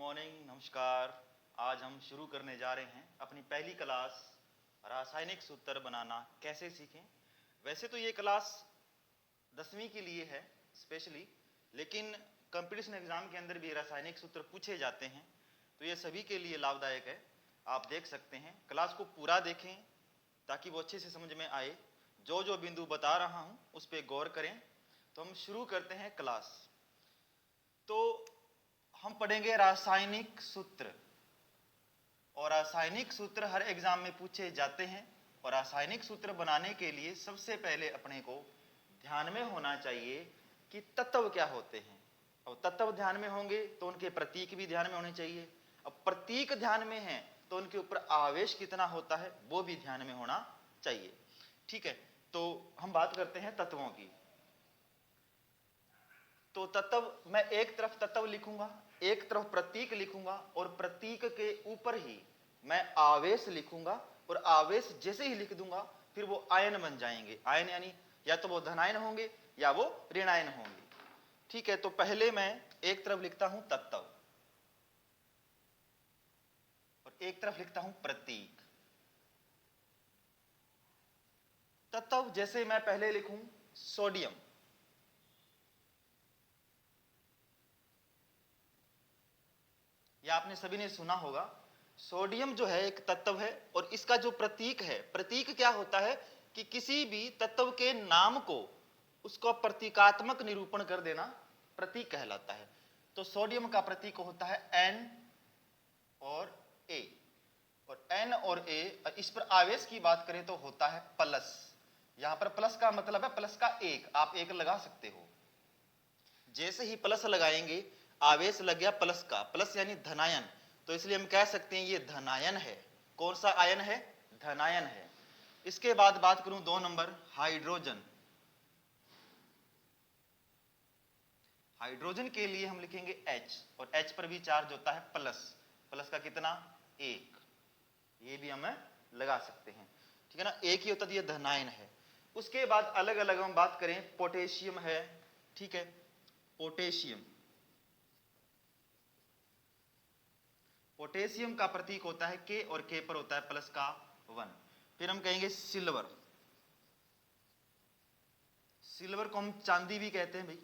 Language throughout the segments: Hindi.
मॉर्निंग, नमस्कार। आज हम शुरू करने जा रहे हैं अपनी पहली क्लास रासायनिक सूत्र बनाना कैसे सीखें। वैसे तो ये क्लास 10वीं के लिए है स्पेशली, लेकिन कंपटीशन एग्जाम के अंदर भी रासायनिक सूत्र पूछे जाते हैं, तो ये सभी के लिए लाभदायक है। आप देख सकते हैं, क्लास को पूरा देखें ताकि वो अच्छे से समझ में आए। जो जो बिंदु बता रहा हूँ उस पर गौर करें। तो हम शुरू करते हैं क्लास। तो हम पढ़ेंगे रासायनिक सूत्र, और रासायनिक सूत्र हर एग्जाम में पूछे जाते हैं। और रासायनिक सूत्र बनाने के लिए सबसे पहले अपने को ध्यान में होना चाहिए कि तत्व क्या होते हैं। और तत्व ध्यान में होंगे तो उनके प्रतीक भी ध्यान में होने चाहिए। अब प्रतीक ध्यान में है तो उनके ऊपर आवेश कितना होता है वो भी ध्यान में होना चाहिए। ठीक है, तो हम बात करते हैं तत्वों की। तो तत्व, मैं एक तरफ तत्व लिखूंगा, एक तरफ प्रतीक लिखूंगा, और प्रतीक के ऊपर ही मैं आवेश लिखूंगा, और आवेश जैसे ही लिख दूंगा फिर वो आयन बन जाएंगे। आयन यानी या तो वो धनायन होंगे या वो ऋणायन होंगे। ठीक है, तो पहले मैं एक तरफ लिखता हूं तत्व और एक तरफ लिखता हूं प्रतीक। तत्व जैसे मैं पहले लिखूं सोडियम, या आपने सभी ने सुना होगा, सोडियम जो है एक तत्व है, और इसका जो प्रतीक है, प्रतीक क्या होता है कि किसी भी तत्व के नाम को उसको प्रतीकात्मक निरूपण कर देना प्रतीक कहलाता है। तो सोडियम का प्रतीक होता है N और A, और N और A, इस पर आवेश की बात करें तो होता है प्लस। यहां पर प्लस का मतलब है प्लस का एक, आप एक लगा सकते हो। जैसे ही प्लस लगाएंगे आवेश लग गया प्लस का, प्लस यानी धनायन, तो इसलिए हम कह सकते हैं ये धनायन है। कौन सा आयन है? धनायन है। इसके बाद बात करूं 2 नंबर, हाइड्रोजन। हाइड्रोजन के लिए हम लिखेंगे H, और H पर भी चार्ज होता है प्लस। प्लस का कितना? 1। ये भी हमें लगा सकते हैं। ठीक है ना, एक ही होता है, ये धनायन है। उसके बाद अलग अलग हम बात करें, पोटेशियम है। ठीक है, पोटेशियम, पोटेशियम का प्रतीक होता है K, और K पर होता है प्लस का 1। फिर हम कहेंगे सिल्वर। सिल्वर को हम चांदी भी कहते हैं भाई,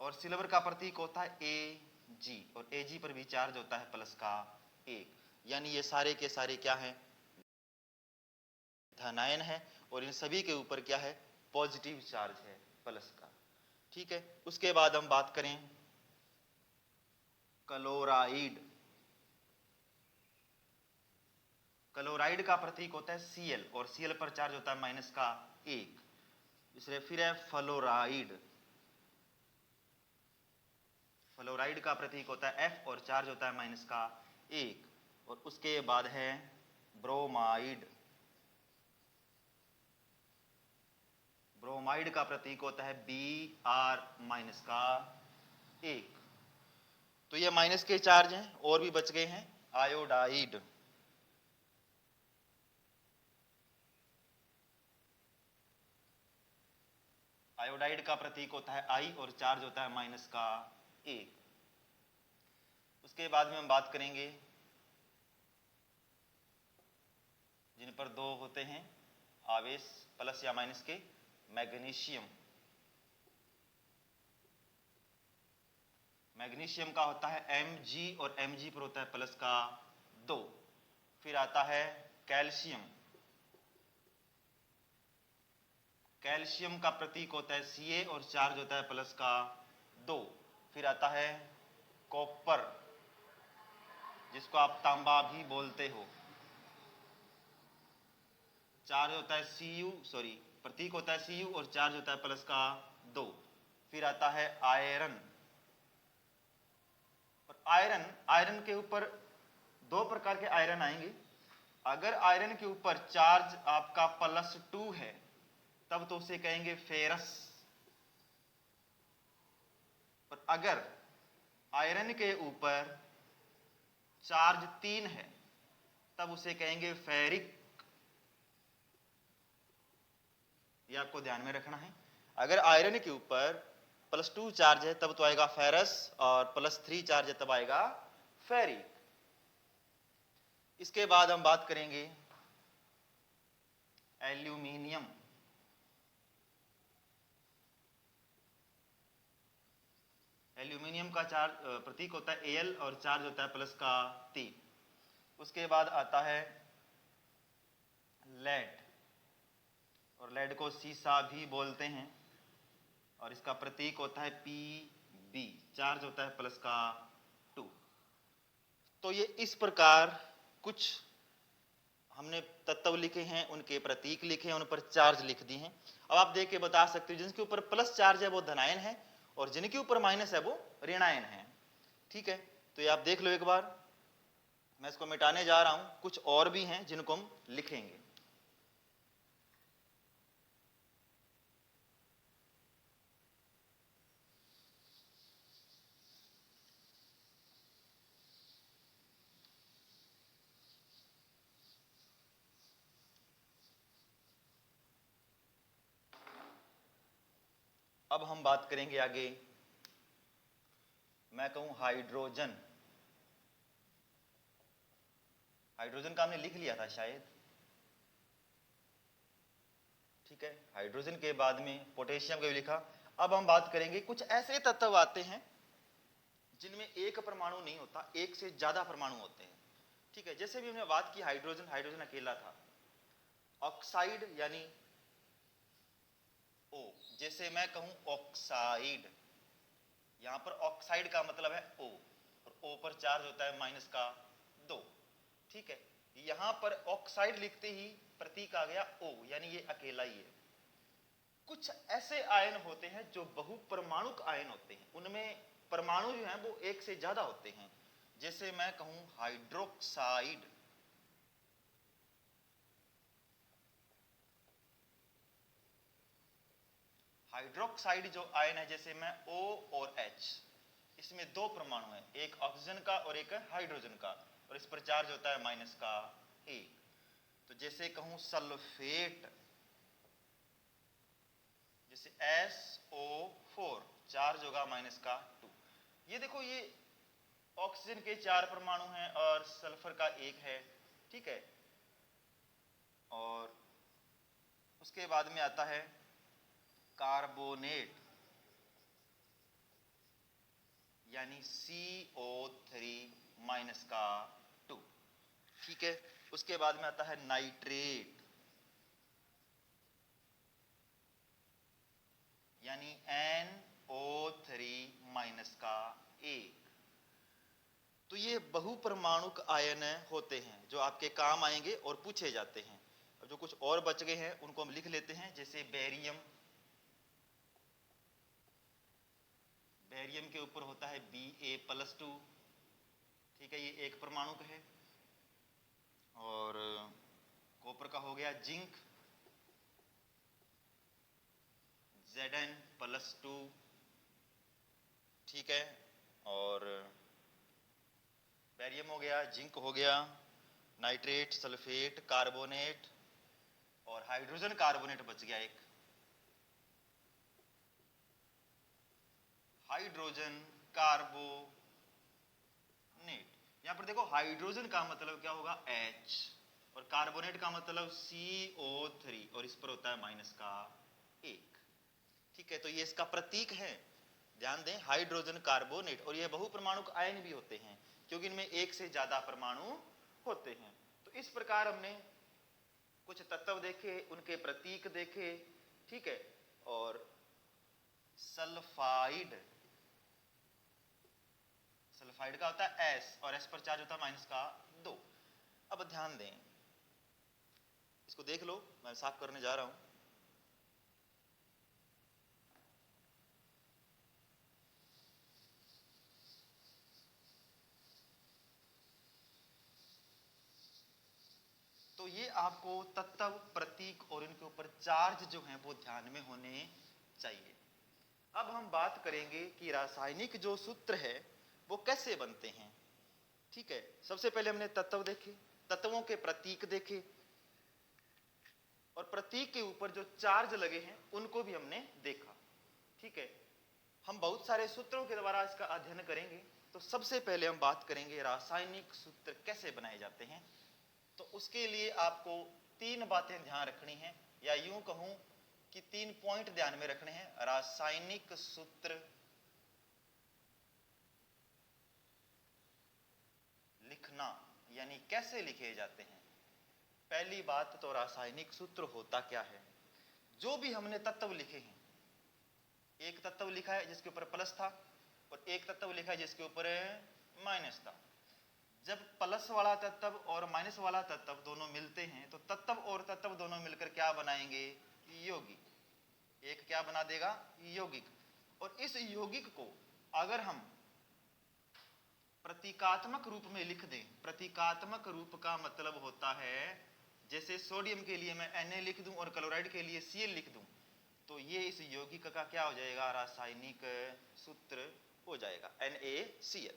और सिल्वर का प्रतीक होता है Ag, और Ag पर भी चार्ज होता है प्लस का 1। यानी ये सारे के सारे क्या हैं? धनायन है, और इन सभी के ऊपर क्या है? पॉजिटिव चार्ज है, प्लस का। ठीक है, उसके बाद हम बात करें क्लोराइड। क्लोराइड का प्रतीक होता है Cl, और Cl पर चार्ज होता है माइनस का 1। इसलिए फिर है फ्लोराइड। फ्लोराइड का प्रतीक होता है F, और चार्ज होता है माइनस का 1। और उसके बाद है ब्रोमाइड। ब्रोमाइड का प्रतीक होता है Br माइनस का 1। तो ये माइनस के चार्ज हैं, और भी बच गए हैं। आयोडाइड। आयोडाइड का प्रतीक होता है I, और चार्ज होता है माइनस का 1। उसके बाद में हम बात करेंगे जिन पर 2 होते हैं आवेश, प्लस या माइनस के, मैग्नीशियम। मैग्नीशियम का होता है Mg, और Mg पर होता है प्लस का 2। फिर आता है कैल्शियम। कैल्शियम का प्रतीक होता है Ca, और चार्ज होता है प्लस का 2। फिर आता है कॉपर, जिसको आप तांबा भी बोलते हो। चार्ज होता है प्रतीक होता है Cu, और चार्ज होता है प्लस का 2। फिर आता है आयरन। और आयरन के ऊपर 2 प्रकार के आयरन आएंगे। अगर आयरन के ऊपर चार्ज आपका +2 है तब तो उसे कहेंगे फेरस। और अगर आयरन के ऊपर चार्ज 3 है तब उसे कहेंगे फेरिक। ये आपको ध्यान में रखना है। अगर आयरन के ऊपर +2 चार्ज है तब तो आएगा फेरस, और +3 चार्ज है तब आएगा फेरिक। इसके बाद हम बात करेंगे एल्यूमिनियम। एल्यूमिनियम का चार्ज प्रतीक होता है Al और चार्ज होता है प्लस का 3। उसके बाद आता है लेड, और लेड को सीसा भी बोलते हैं, और इसका प्रतीक होता है Pb, चार्ज होता है प्लस का 2। तो ये इस प्रकार कुछ हमने तत्व लिखे हैं, उनके प्रतीक लिखे हैं, उन पर चार्ज लिख दिए हैं। अब आप देख के बता सकते हो जिनके ऊपर प्लस चार्ज है वो धनायन है, और जिनके ऊपर माइनस है वो ऋणायन है। ठीक है, तो ये आप देख लो एक बार। मैं इसको मिटाने जा रहा हूं, कुछ और भी हैं जिनको हम लिखेंगे। अब हम बात करेंगे आगे, मैं कहूं हाइड्रोजन। हाइड्रोजन का हमने लिख लिया था शायद। ठीक है, हाइड्रोजन के बाद में पोटेशियम का भी लिखा। अब हम बात करेंगे कुछ ऐसे तत्व आते हैं जिनमें एक परमाणु नहीं होता, एक से ज्यादा परमाणु होते हैं। ठीक है, जैसे भी हमने बात की हाइड्रोजन, हाइड्रोजन अकेला था। ऑक्साइड यानी O, जैसे मैं कहूं ऑक्साइड, यहां पर ऑक्साइड का मतलब है O, और O पर चार्ज होता है माइनस का 2। ठीक है, यहां पर ऑक्साइड लिखते ही प्रतीक आ गया O, यानी ये अकेला ही है। कुछ ऐसे आयन होते हैं जो बहुपरमाणुक आयन होते हैं, उनमें परमाणु जो हैं वो एक से ज्यादा होते हैं। जैसे मैं कहूं हाइड्रोक्साइड, हाइड्रोक्साइड जो आयन है, जैसे मैं O और H, इसमें दो परमाणु हैं, एक ऑक्सीजन का और एक हाइड्रोजन का, और इस पर चार्ज होता है माइनस का 1। तो जैसे कहूं सल्फेट, जैसे SO4, चार्ज होगा माइनस का 2। ये देखो, ये ऑक्सीजन के 4 परमाणु हैं और सल्फर का 1 है। ठीक है, और उसके बाद में आता है कार्बोनेट, यानी CO3 माइनस का 2। ठीक है, उसके बाद में आता है नाइट्रेट, यानी NO3 माइनस का 1। तो ये बहुपरमाणुक आयन होते हैं जो आपके काम आएंगे और पूछे जाते हैं। अब जो कुछ और बच गए हैं उनको हम लिख लेते हैं, जैसे बेरियम। बेरियम के ऊपर होता है Ba+2। ठीक है, ये एक परमाणुक है। और कॉपर का हो गया जिंक, Zn+2। ठीक है, और बेरियम हो गया, जिंक हो गया, नाइट्रेट, सल्फेट, कार्बोनेट, और हाइड्रोजन कार्बोनेट बच गया एक, हाइड्रोजन कार्बोनेट। यहां पर देखो हाइड्रोजन का मतलब क्या होगा H, और कार्बोनेट का मतलब CO3, और इस पर होता है माइनस का 1। ठीक है, तो ये इसका प्रतीक है, ध्यान दें, हाइड्रोजन कार्बोनेट। और ये बहुपरमाणुक आयन भी होते हैं क्योंकि इनमें एक से ज्यादा परमाणु होते हैं। तो इस प्रकार हमने कुछ तत्व देखे, उनके प्रतीक देखे। ठीक है, और सल्फाइड, सल्फाइड का होता है S, और S पर चार्ज होता है माइनस का 2। अब ध्यान दें, इसको देख लो, मैं साफ करने जा रहा हूं। तो ये आपको तत्व, प्रतीक और इनके ऊपर चार्ज जो हैं वो ध्यान में होने चाहिए। अब हम बात करेंगे कि रासायनिक जो सूत्र है वो कैसे बनते हैं। ठीक है, सबसे पहले हमने तत्व देखे, तत्वों के प्रतीक देखे, और प्रतीक के ऊपर जो चार्ज लगे हैं उनको भी हमने देखा। ठीक है, हम बहुत सारे सूत्रों के द्वारा इसका अध्ययन करेंगे। तो सबसे पहले हम बात करेंगे रासायनिक सूत्र कैसे बनाए जाते हैं। तो उसके लिए आपको 3 बातें ध्यान रखनी है, या यूं कहूं कि 3 पॉइंट ध्यान में रखने हैं। रासायनिक सूत्र लिखना यानी कैसे लिखे जाते हैं। पहली बात तो रासायनिक सूत्र होता क्या है। जो भी हमने तत्व लिखे हैं, एक तत्व लिखा है जिसके ऊपर प्लस था और एक तत्व लिखा है जिसके ऊपर माइनस था। जब प्लस वाला तत्व और माइनस वाला तत्व दोनों मिलते हैं तो तत्व और तत्व दोनों मिलकर क्या बनाएंगे, यौगिक। एक क्या बना देगा, यौगिक। और इस यौगिक को अगर हम प्रतीकात्मक रूप में लिख दें, प्रतीकात्मक रूप का मतलब होता है जैसे सोडियम के लिए मैं Na लिख दूं और क्लोराइड के लिए Cl लिख दूं, तो ये इस यौगिक का क्या हो जाएगा, रासायनिक सूत्र हो जाएगा, NaCl।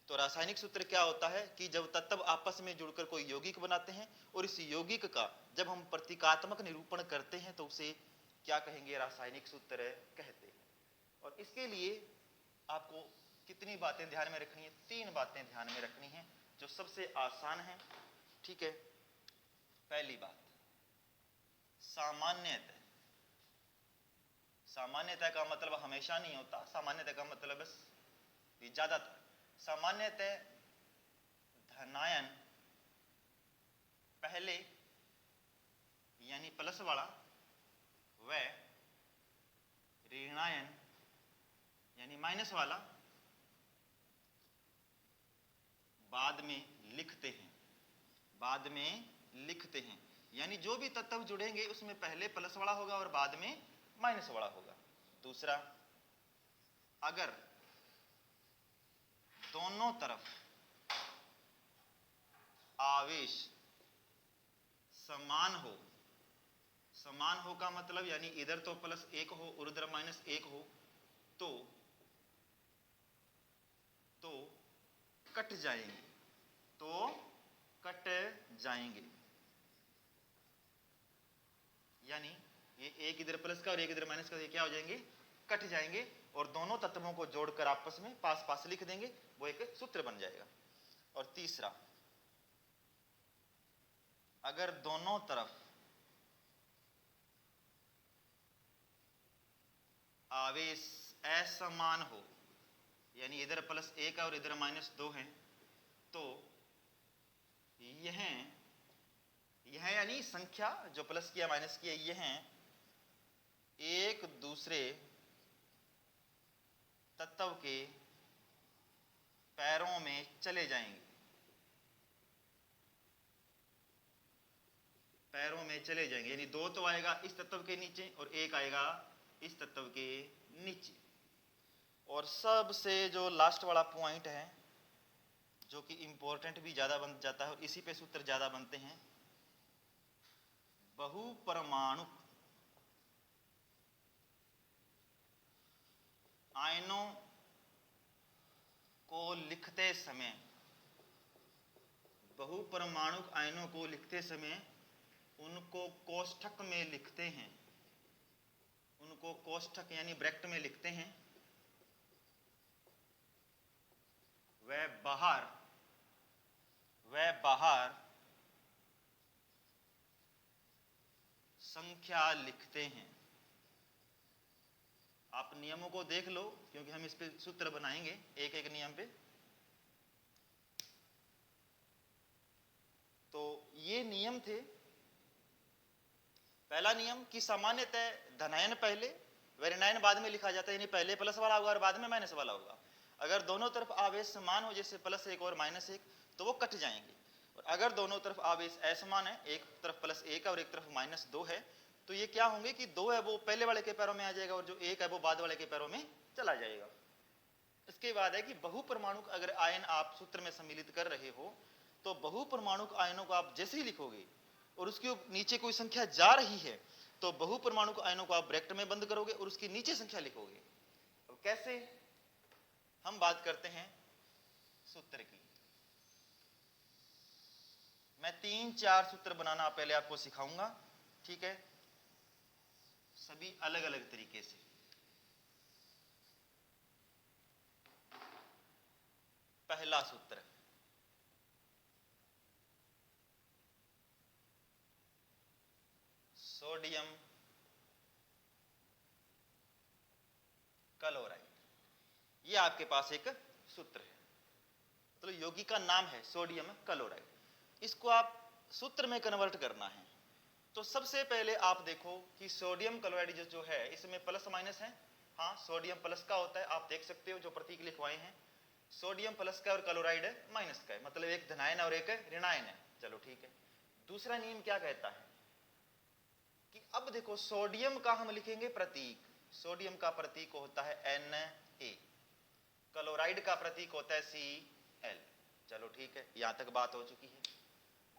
तो रासायनिक सूत्र क्या होता है कि जब तत्व आपस में जुड़कर कोई यौगिक बनाते हैं और इस यौगिक का जब हम प्रतीकात्मक निरूपण करते हैं तो उसे क्या कहेंगे, रासायनिक सूत्र कहते हैं। और इसके लिए आपको कितनी बातें ध्यान में रखनी है, 3 बातें ध्यान में रखनी है जो सबसे आसान है। ठीक है, पहली बात सामान्यतः। सामान्यतः का मतलब हमेशा नहीं होता, सामान्यतः का मतलब बस ज्यादातर। सामान्यतः धनायन पहले यानी प्लस वाला व ऋणायन यानी माइनस वाला बाद में लिखते हैं, बाद में लिखते हैं। यानी जो भी तत्व जुड़ेंगे उसमें पहले प्लस वाला होगा और बाद में माइनस वाला होगा। दूसरा, अगर दोनों तरफ आवेश समान हो, समान हो का मतलब यानी इधर तो +1 हो और उधर -1 हो तो कट जाएंगे, तो कट जाएंगे। यानी ये एक इधर प्लस का और एक इधर माइनस का, ये क्या हो जाएंगे, कट जाएंगे। और दोनों तत्वों को जोड़कर आपस में पास पास लिख देंगे, वो एक सूत्र बन जाएगा। और तीसरा, अगर दोनों तरफ आवेश असमान हो, यानी इधर +1 और इधर -2 है, तो यह यानी संख्या जो प्लस किया माइनस किया, यह एक दूसरे तत्व के पैरों में चले जाएंगे, पैरों में चले जाएंगे। यानी 2 तो आएगा इस तत्व के नीचे और 1 आएगा इस तत्व के नीचे। और सबसे जो लास्ट वाला पॉइंट है जो कि इंपॉर्टेंट भी ज्यादा बन जाता है और इसी पे सूत्र ज्यादा बनते हैं, बहुपरमाणुक आयनों को लिखते समय, बहुपरमाणुक आयनों को लिखते समय उनको कोष्ठक में लिखते हैं, उनको कोष्ठक यानी ब्रैकेट में लिखते हैं। वह बाहर संख्या लिखते हैं। आप नियमों को देख लो क्योंकि हम इस पे सूत्र बनाएंगे एक एक नियम पे। तो ये नियम थे। पहला नियम कि सामान्यतः धनायन पहले व ऋणायन बाद में लिखा जाता है, यानी पहले प्लस वाला होगा और बाद में माइनस वाला होगा। अगर दोनों तरफ आवेश समान हो, जैसे +1 और -1, तो वो कट जाएंगे। और अगर दोनों तरफ आवेश असमान है, एक तरफ +1 और एक तरफ -2 है, तो ये क्या होंगे कि 2 है वो पहले वाले के पैरों में आ जाएगा और जो 1 है वो बाद वाले के पैरों में चला जाएगा। इसके बाद है कि बहुपरमाणुक अगर आयन आप सूत्र में सम्मिलित कर रहे हो तो बहुपरमाणुक आयनों को आप जैसे ही लिखोगे और उसके नीचे कोई संख्या जा रही है तो बहुपरमाणुक आयनों को आप ब्रैकेट में बंद करोगे और उसके नीचे संख्या लिखोगे। अब कैसे, हम बात करते हैं सूत्र की। मैं 3-4 सूत्र बनाना पहले आपको सिखाऊंगा, ठीक है, सभी अलग अलग तरीके से। पहला सूत्र, सोडियम क्लोराइड, ये आपके पास एक सूत्र है, मतलब यौगिक का नाम है सोडियम क्लोराइड। इसको आप सूत्र में कन्वर्ट करना है। तो सबसे पहले आप देखो कि सोडियम क्लोराइड जो है इसमें प्लस माइनस है। हाँ, सोडियम प्लस का होता है, आप देख सकते हो जो प्रतीक लिखवाए हैं, सोडियम प्लस का और क्लोराइड माइनस का है, मतलब एक धनायन और एक ऋणायन है। चलो ठीक है। दूसरा नियम क्या कहता है कि अब देखो सोडियम का हम लिखेंगे प्रतीक, सोडियम का प्रतीक होता है Na, क्लोराइड का प्रतीक होता है Cl। चलो ठीक है, यहां तक बात हो चुकी है।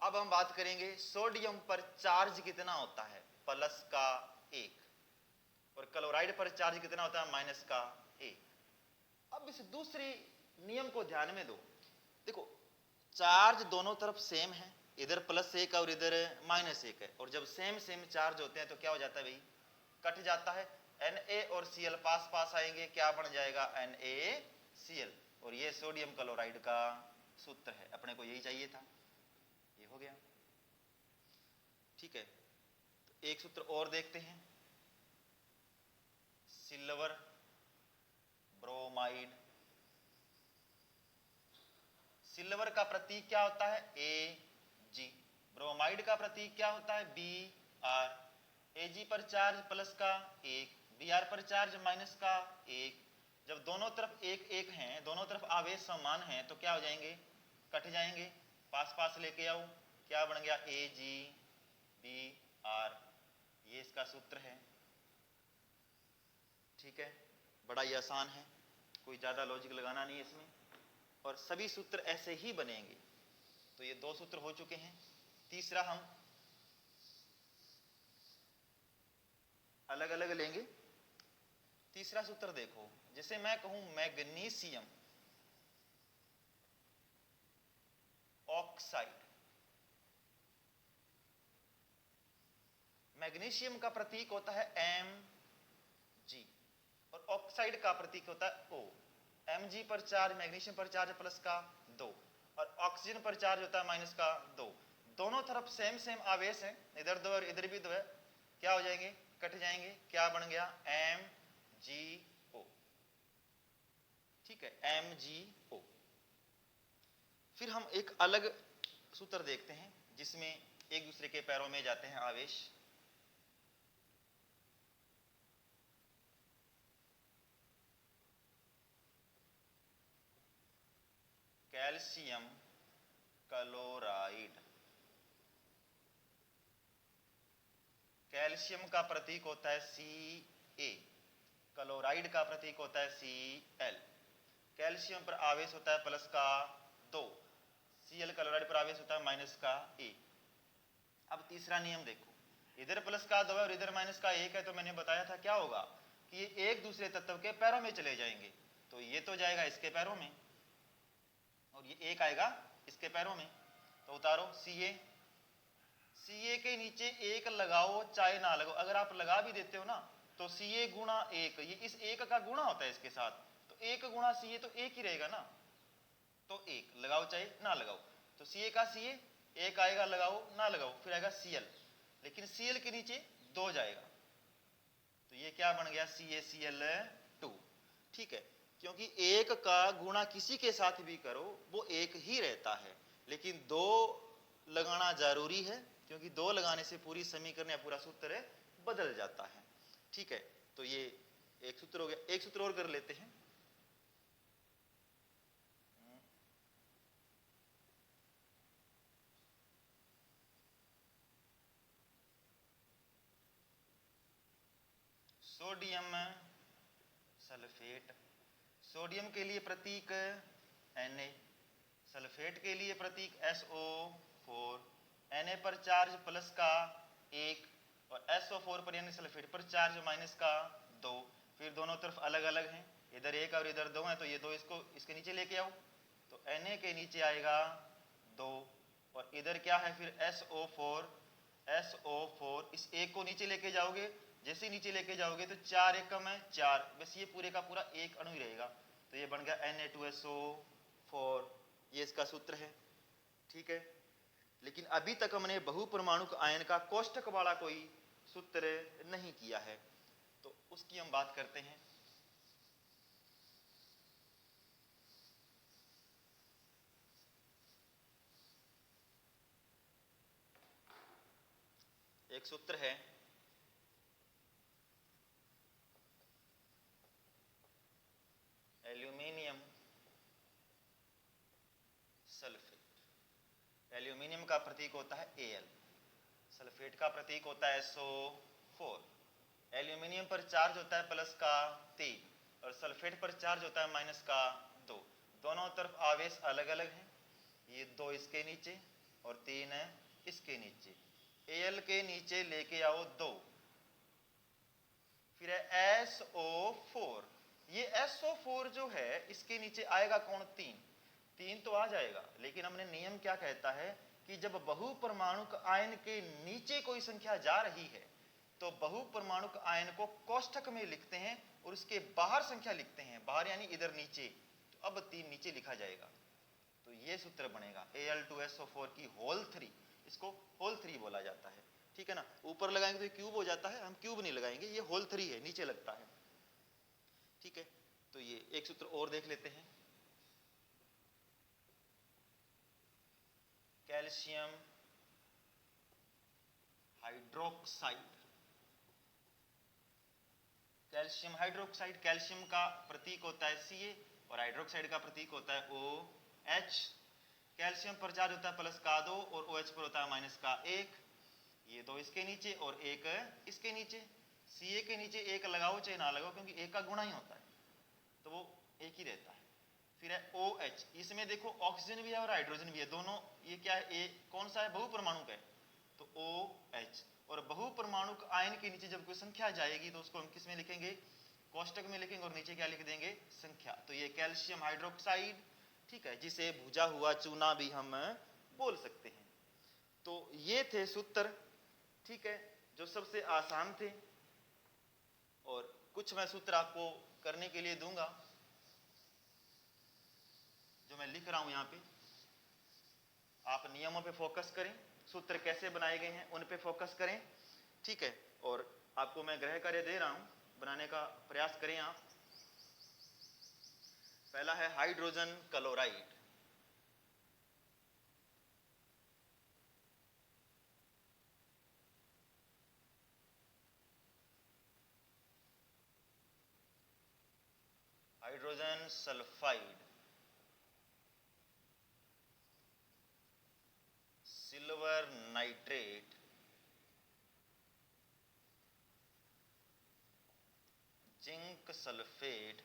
अब हम बात करेंगे सोडियम पर चार्ज कितना होता है, प्लस का 1, और क्लोराइड पर चार्ज कितना होता है, माइनस का 1। अब इस दूसरी नियम को ध्यान में दो। देखो चार्ज दोनों तरफ सेम है, इधर +1 और इधर -1 है, और जब सेम सेम चार्ज होते हैं तो क्या हो जाता है भाई, कट जाता है। Na और Cl पास पास आएंगे, क्या बन जाएगा, NaCl, और ये सोडियम क्लोराइड का सूत्र है। अपने को यही चाहिए था, ये हो गया। ठीक है, तो एक सूत्र और देखते हैं, सिल्वर ब्रोमाइड। सिल्वर का प्रतीक क्या होता है, Ag। ब्रोमाइड का प्रतीक क्या होता है, Br। Ag पर चार्ज प्लस का 1, Br पर चार्ज माइनस का 1। जब दोनों तरफ 1 1 हैं, दोनों तरफ आवेश समान हैं, तो क्या हो जाएंगे, कट जाएंगे, पास पास लेके आओ, क्या बन गया, AgBr। ये इसका सूत्र है। ठीक है, बड़ा ही आसान है, कोई ज्यादा लॉजिक लगाना नहीं है इसमें, और सभी सूत्र ऐसे ही बनेंगे। तो ये 2 सूत्र हो चुके हैं। तीसरा हम अलग अलग लेंगे। तीसरा सूत्र देखो, जैसे मैं कहूं मैग्नीशियम ऑक्साइड, मैग्नीशियम का प्रतीक होता है Mg, और ऑक्साइड का प्रतीक होता है O। Mg पर चार्ज, मैग्नीशियम पर चार्ज प्लस का 2, और ऑक्सीजन पर चार्ज होता है माइनस का 2। दोनों तरफ सेम सेम आवेश है, इधर 2 और इधर भी 2 है, क्या हो जाएंगे, कट जाएंगे, क्या बन गया, MgO। ठीक है, MgO। फिर हम एक अलग सूत्र देखते हैं जिसमें एक दूसरे के पैरों में जाते हैं आवेश। कैल्शियम क्लोराइड, कैल्शियम का प्रतीक होता है Ca, क्लोराइड का प्रतीक होता है Cl। कैल्शियम पर आवेश होता है प्लस का 2, Cl क्लोराइड पर आवेश होता है माइनस का 1। अब तीसरा नियम देखो, इधर प्लस का 2 है और इधर माइनस का 1 है, तो मैंने बताया था क्या होगा कि ये एक दूसरे तत्व के पैरों में चले जाएंगे। तो ये तो जाएगा इसके पैरों में, और ये एक आएगा इसके पैरों में। तो उतारो Ca, Ca के नीचे 1 लगाओ चाहे ना लगाओ, अगर आप लगा भी देते हो ना तो Ca गुणा 1, ये इस 1 का गुणा होता है इसके साथ, तो 1 गुणा Ca तो 1 ही रहेगा ना, तो 1 लगाओ चाहे ना लगाओ, तो Ca का Ca 1 आएगा, लगाओ ना लगाओ, फिर आएगा Cl, लेकिन Cl के नीचे 2 जाएगा, तो ये क्या बन गया, CaCl2। ठीक है, क्योंकि 1 का गुणा किसी के साथ भी करो वो 1 ही रहता है, लेकिन 2 लगाना जरूरी है, क्योंकि 2 लगाने से पूरी समीकरण या पूरा सूत्र बदल जाता है। ठीक है, तो ये एक सूत्र हो गया। एक सूत्र और कर लेते हैं, सोडियम सल्फेट। सोडियम के लिए प्रतीक Na, सल्फेट के लिए प्रतीक SO4। Na पर चार्ज प्लस का 1 और SO4 पर यानी सल्फेट पर चार्ज माइनस का 2। फिर दोनों तरफ अलग अलग हैं, इधर 1 और इधर 2 है, तो ये 2 इसके नीचे लेके आओ, तो Na के नीचे आएगा 2, और इधर क्या है फिर SO4, इस 1 को नीचे लेके जाओगे, जैसे ही नीचे लेके जाओगे तो 4 1 कम है 4, बस ये पूरे का पूरा एक अणु ही रहेगा, तो ये बन गया Na2SO4 ये इसका सूत्र है, ठीक है। लेकिन अभी तक हमने बहुपरमाणुक आयन का कोष्ठक वाला कोई सूत्र नहीं किया है, तो उसकी हम बात करते हैं। एक सूत्र है एल्यूमिनियम सल्फेट। एल्यूमिनियम का प्रतीक होता है Al, सल्फेट का प्रतीक होता है SO4। एल्यूमिनियम पर चार्ज होता है प्लस का 3 और सल्फेट पर चार्ज होता है माइनस का 2। दोनों तरफ आवेश अलग अलग है, ये 2 इसके नीचे और 3 है इसके नीचे। Al के नीचे लेके आओ 2, फिर है SO4। ये SO4 जो है इसके नीचे आएगा कौन? 3 तो आ जाएगा, लेकिन हमने नियम क्या कहता है कि जब बहुपरमाणुक आयन के नीचे कोई संख्या जा रही है तो बहुपरमाणुक आयन को कोष्ठक में लिखते हैं और उसके बाहर संख्या लिखते हैं, बाहर यानी इधर नीचे, तो अब 3 नीचे लिखा जाएगा। तो ये सूत्र बनेगा Al2SO4 की होल 3, इसको होल 3 बोला जाता है, ठीक है ना। ऊपर लगाएंगे तो ये क्यूब हो जाता है, हम क्यूब नहीं लगाएंगे, ये होल 3 है, नीचे लगता है, ठीक है। तो ये एक सूत्र और देख लेते हैं, calcium hydroxide. Calcium hydroxide, calcium का प्रतीक होता है Ca और हाइड्रोक्साइड का प्रतीक होता है OH। कैल्शियम पर चार्ज होता है प्लस का 2 और OH पर होता है माइनस का 1। ये 2 इसके नीचे और 1 इसके नीचे। Ca के नीचे 1 लगाओ चाहे ना लगाओ, क्योंकि 1 का गुणा ही होता है तो वो 1 ही रहता है। फिर है OH, इसमें देखो ऑक्सीजन भी है और हाइड्रोजन भी है, दोनों ये क्या है, कौन सा है? बहुपरमाणुक है, तो OH। और बहुपरमाणुक आयन के नीचे जब कोई संख्या जाएगी तो उसको हम किस में लिखेंगे? कोष्ठक में लिखेंगे और नीचे क्या लिख देंगे? संख्या। तो ये कैल्शियम हाइड्रोक्साइड, ठीक है, जिसे भुजा हुआ चूना भी हम बोल सकते हैं। तो ये थे सूत्र, ठीक है, जो सबसे आसान थे। और कुछ मैं सूत्र आपको करने के लिए दूंगा जो मैं लिख रहा हूं यहां पे। आप नियमों पे फोकस करें, सूत्र कैसे बनाए गए हैं उन पे फोकस करें, ठीक है। और आपको मैं गृह कार्य दे रहा हूं, बनाने का प्रयास करें आप। पहला है hydrogen chloride. Hydrogen sulphide, silver nitrate, zinc sulphate,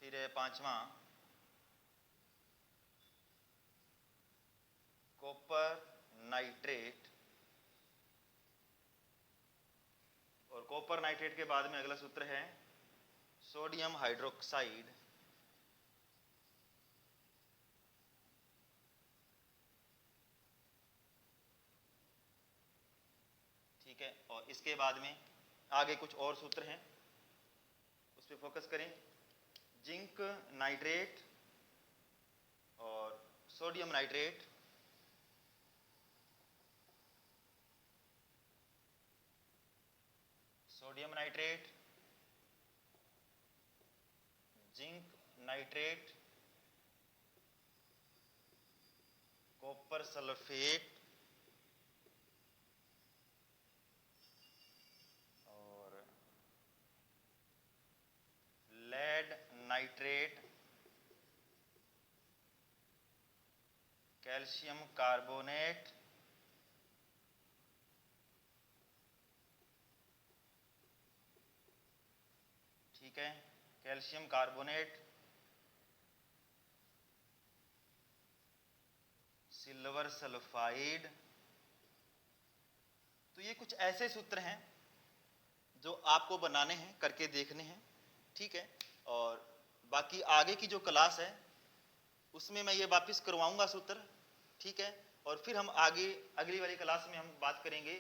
फिर है 5वां कॉपर नाइट्रेट। और कॉपर नाइट्रेट के बाद में अगला सूत्र है सोडियम हाइड्रोक्साइड। ठीक है, और इसके बाद में आगे कुछ और सूत्र हैं, उस पर फोकस करें। जिंक नाइट्रेट और sodium nitrate, sodium nitrate, zinc nitrate, copper sulphate और लेड नाइट्रेट, कैल्शियम कार्बोनेट, ठीक है, कैल्शियम कार्बोनेट, सिल्वर सल्फाइड। तो ये कुछ ऐसे सूत्र हैं जो आपको बनाने हैं, करके देखने हैं, ठीक है। और बाकी आगे की जो क्लास है उसमें मैं ये वापस करवाऊंगा सूत्र, ठीक है। और फिर हम आगे अगली वाली क्लास में हम बात करेंगे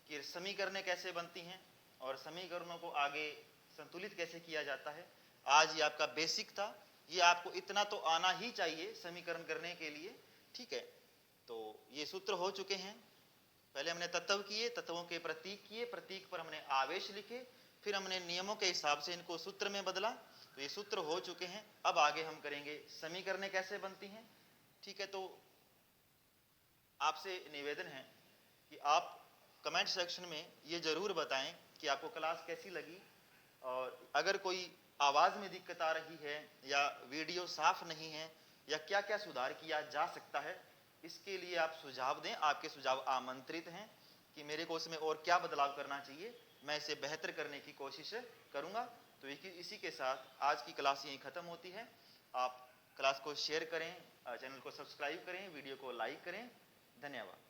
कि समीकरणें कैसे बनती हैं और समीकरणों को आगे संतुलित कैसे किया जाता है। आज ये आपका बेसिक था, ये आपको इतना तो आना ही चाहिए समीकरण करने के लिए, ठीक है। तो ये सूत्र हो चुके हैं। पहले हमने तत्व किए, तत्वों के प्रतीक किए, प्रतीक पर हमने आवेश लिखे, फिर हमने नियमों के हिसाब से इनको सूत्र में बदला। तो ये सूत्र हो चुके हैं। अब आगे हम करेंगे समीकरणें कैसे बनती हैं, ठीक है। तो आपसे निवेदन है कि आप कमेंट सेक्शन में ये जरूर बताएं कि आपको क्लास कैसी लगी, और अगर कोई आवाज में दिक्कत आ रही है या वीडियो साफ नहीं है या क्या क्या सुधार किया जा सकता है, इसके लिए आप सुझाव दें। आपके सुझाव आमंत्रित हैं कि मेरे को इसमें और क्या बदलाव करना चाहिए, मैं इसे बेहतर करने की कोशिश करूंगा। तो इसी के साथ आज की क्लास यहीं खत्म होती है। आप क्लास को शेयर करें, चैनल को सब्सक्राइब करें, वीडियो को लाइक करें। धन्यवाद।